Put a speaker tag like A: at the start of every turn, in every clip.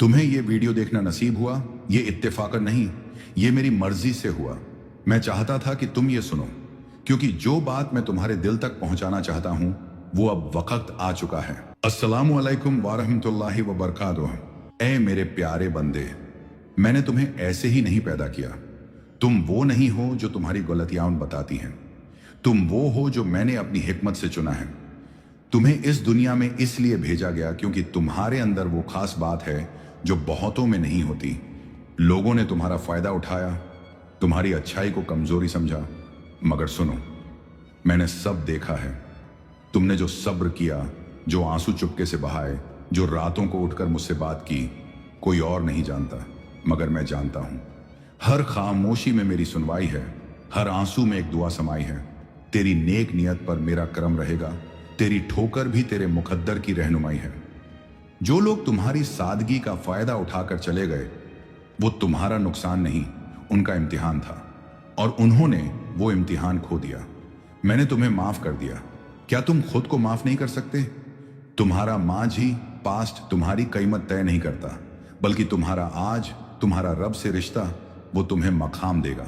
A: तुम्हें ये वीडियो देखना नसीब हुआ, ये इत्तेफाकन नहीं, ये मेरी मर्जी से हुआ। मैं चाहता था कि तुम ये सुनो, क्योंकि जो बात मैं तुम्हारे दिल तक पहुंचाना चाहता हूं वो अब वक्त आ चुका है। अस्सलामु अलैकुम वारहमतुल्लाहि व बरकातुहू। ऐ मेरे प्यारे बंदे, मैंने तुम्हें ऐसे ही नहीं पैदा किया। तुम वो नहीं हो जो तुम्हारी गलतियां बताती हैं। तुम वो हो जो मैंने अपनी हिकमत से चुना है। तुम्हें इस दुनिया में इसलिए भेजा गया क्योंकि तुम्हारे अंदर वो खास बात है जो बहुतों में नहीं होती। लोगों ने तुम्हारा फायदा उठाया, तुम्हारी अच्छाई को कमजोरी समझा, मगर सुनो, मैंने सब देखा है। तुमने जो सब्र किया, जो आंसू चुपके से बहाए, जो रातों को उठकर मुझसे बात की, कोई और नहीं जानता मगर मैं जानता हूं। हर खामोशी में मेरी सुनवाई है, हर आंसू में एक दुआ समाई है। तेरी नेक नियत पर मेरा करम रहेगा, तेरी ठोकर भी तेरे मुकद्दर की रहनुमाई है। जो लोग तुम्हारी सादगी का फायदा उठाकर चले गए, वो तुम्हारा नुकसान नहीं, उनका इम्तिहान था, और उन्होंने वो इम्तिहान खो दिया। मैंने तुम्हें माफ कर दिया। क्या तुम खुद को माफ नहीं कर सकते? तुम्हारा मांझी पास्ट तुम्हारी कीमत तय नहीं करता, बल्कि तुम्हारा आज, तुम्हारा रब से रिश्ता, वो तुम्हें मकाम देगा।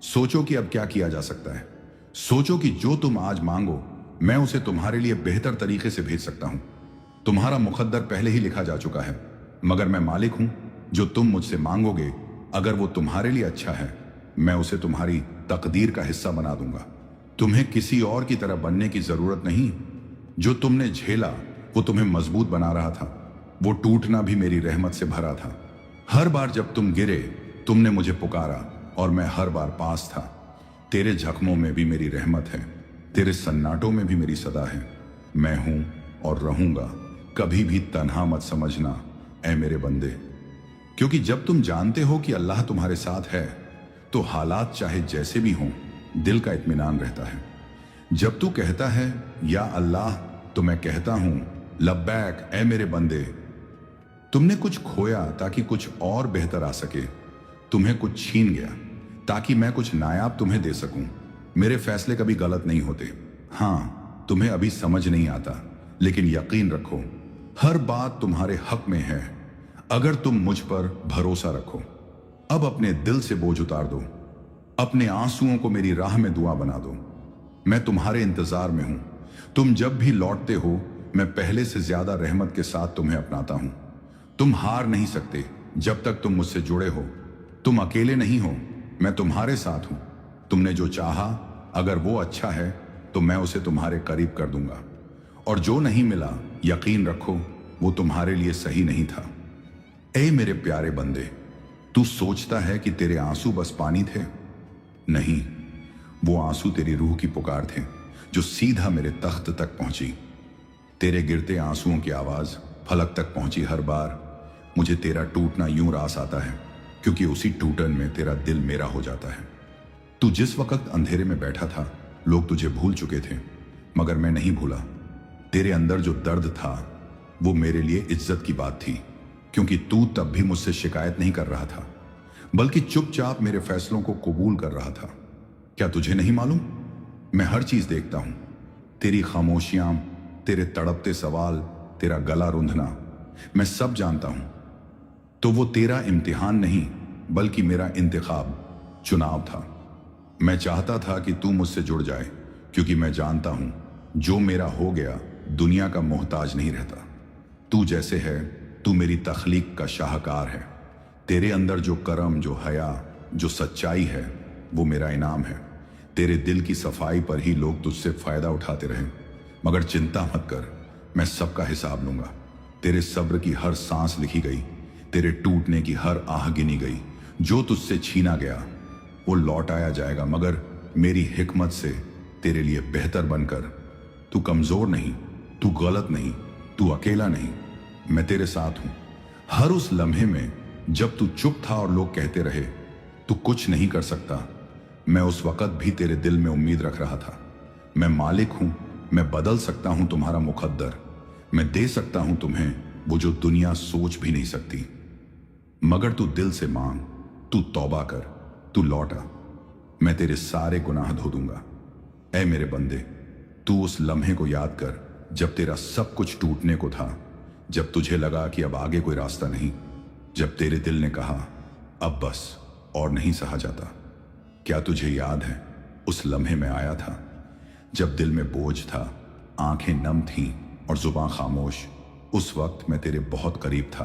A: सोचो कि अब क्या किया जा सकता है। सोचो कि जो तुम आज मांगो, मैं उसे तुम्हारे लिए बेहतर तरीके से भेज सकता हूं। तुम्हारा मुकद्दर पहले ही लिखा जा चुका है, मगर मैं मालिक हूं। जो तुम मुझसे मांगोगे, अगर वो तुम्हारे लिए अच्छा है, मैं उसे तुम्हारी तकदीर का हिस्सा बना दूंगा। तुम्हें किसी और की तरह बनने की जरूरत नहीं। जो तुमने झेला वो तुम्हें मजबूत बना रहा था। वो टूटना भी मेरी रहमत से भरा था। हर बार जब तुम गिरे, तुमने मुझे पुकारा और मैं हर बार पास था। तेरे जख्मों में भी मेरी रहमत है, तेरे सन्नाटों में भी मेरी सदा है। मैं हूं और रहूंगा, कभी भी तन्हा मत समझना ऐ मेरे बंदे। क्योंकि जब तुम जानते हो कि अल्लाह तुम्हारे साथ है, तो हालात चाहे जैसे भी हों, दिल का इत्मीनान रहता है। जब तू कहता है या अल्लाह, तो मैं कहता हूं लब्बैक ऐ मेरे बंदे। तुमने कुछ खोया ताकि कुछ और बेहतर आ सके। तुम्हें कुछ छीन गया ताकि मैं कुछ नायाब तुम्हें दे सकूं। मेरे फैसले कभी गलत नहीं होते। हां, तुम्हें अभी समझ नहीं आता, लेकिन यकीन रखो, हर बात तुम्हारे हक में है अगर तुम मुझ पर भरोसा रखो। अब अपने दिल से बोझ उतार दो, अपने आंसुओं को मेरी राह में दुआ बना दो। मैं तुम्हारे इंतजार में हूं। तुम जब भी लौटते हो, मैं पहले से ज्यादा रहमत के साथ तुम्हें अपनाता हूं। तुम हार नहीं सकते जब तक तुम मुझसे जुड़े हो। तुम अकेले नहीं हो, मैं तुम्हारे साथ हूं। तुमने जो चाहा, अगर वो अच्छा है तो मैं उसे तुम्हारे करीब कर दूंगा, और जो नहीं मिला, यकीन रखो वो तुम्हारे लिए सही नहीं था। ऐ मेरे प्यारे बंदे, तू सोचता है कि तेरे आंसू बस पानी थे? नहीं, वो आंसू तेरी रूह की पुकार थे, जो सीधा मेरे तख्त तक पहुंची। तेरे गिरते आंसुओं की आवाज फलक तक पहुंची हर बार। मुझे तेरा टूटना यूं रास आता है, क्योंकि उसी टूटन में तेरा दिल मेरा हो जाता है। तू जिस वक्त अंधेरे में बैठा था, लोग तुझे भूल चुके थे, मगर मैं नहीं भूला। तेरे अंदर जो दर्द था, वो मेरे लिए इज्जत की बात थी, क्योंकि तू तब भी मुझसे शिकायत नहीं कर रहा था, बल्कि चुपचाप मेरे फैसलों को कबूल कर रहा था। क्या तुझे नहीं मालूम? मैं हर चीज देखता हूं। तेरी खामोशियां, तेरे तड़पते सवाल, तेरा गला रुंधना, मैं सब जानता हूं। तो वो तेरा इम्तिहान नहीं, बल्कि मेरा इंतखाब, चुनाव था। मैं चाहता था कि तू मुझसे जुड़ जाए, क्योंकि मैं जानता हूं जो मेरा हो गया दुनिया का मोहताज नहीं रहता। तू जैसे है, तू मेरी तख्लीक का शाहकार है। तेरे अंदर जो करम, जो हया, जो सच्चाई है, वो मेरा इनाम है। तेरे दिल की सफाई पर ही लोग तुझसे फायदा उठाते रहे, मगर चिंता मत कर, मैं सबका हिसाब लूंगा। तेरे सब्र की हर सांस लिखी गई, तेरे टूटने की हर आह गिनी गई। जो तुझसे छीना गया वो लौट आया जाएगा, मगर मेरी हिकमत से तेरे लिए बेहतर बनकर। तू कमजोर नहीं, तू गलत नहीं, तू अकेला नहीं, मैं तेरे साथ हूं। हर उस लम्हे में जब तू चुप था और लोग कहते रहे तू कुछ नहीं कर सकता, मैं उस वक्त भी तेरे दिल में उम्मीद रख रहा था। मैं मालिक हूं, मैं बदल सकता हूं तुम्हारा मुकद्दर। मैं दे सकता हूं तुम्हें वो जो दुनिया सोच भी नहीं सकती। मगर तू दिल से मांग, तू तौबा कर, तू लौटा, मैं तेरे सारे गुनाह धो दूंगा। ऐ मेरे बंदे, तू उस लम्हे को याद कर जब तेरा सब कुछ टूटने को था, जब तुझे लगा कि अब आगे कोई रास्ता नहीं, जब तेरे दिल ने कहा अब बस और नहीं सहा जाता। क्या तुझे याद है उस लम्हे में आया था जब दिल में बोझ था, आंखें नम थीं और जुबान खामोश। उस वक्त मैं तेरे बहुत करीब था।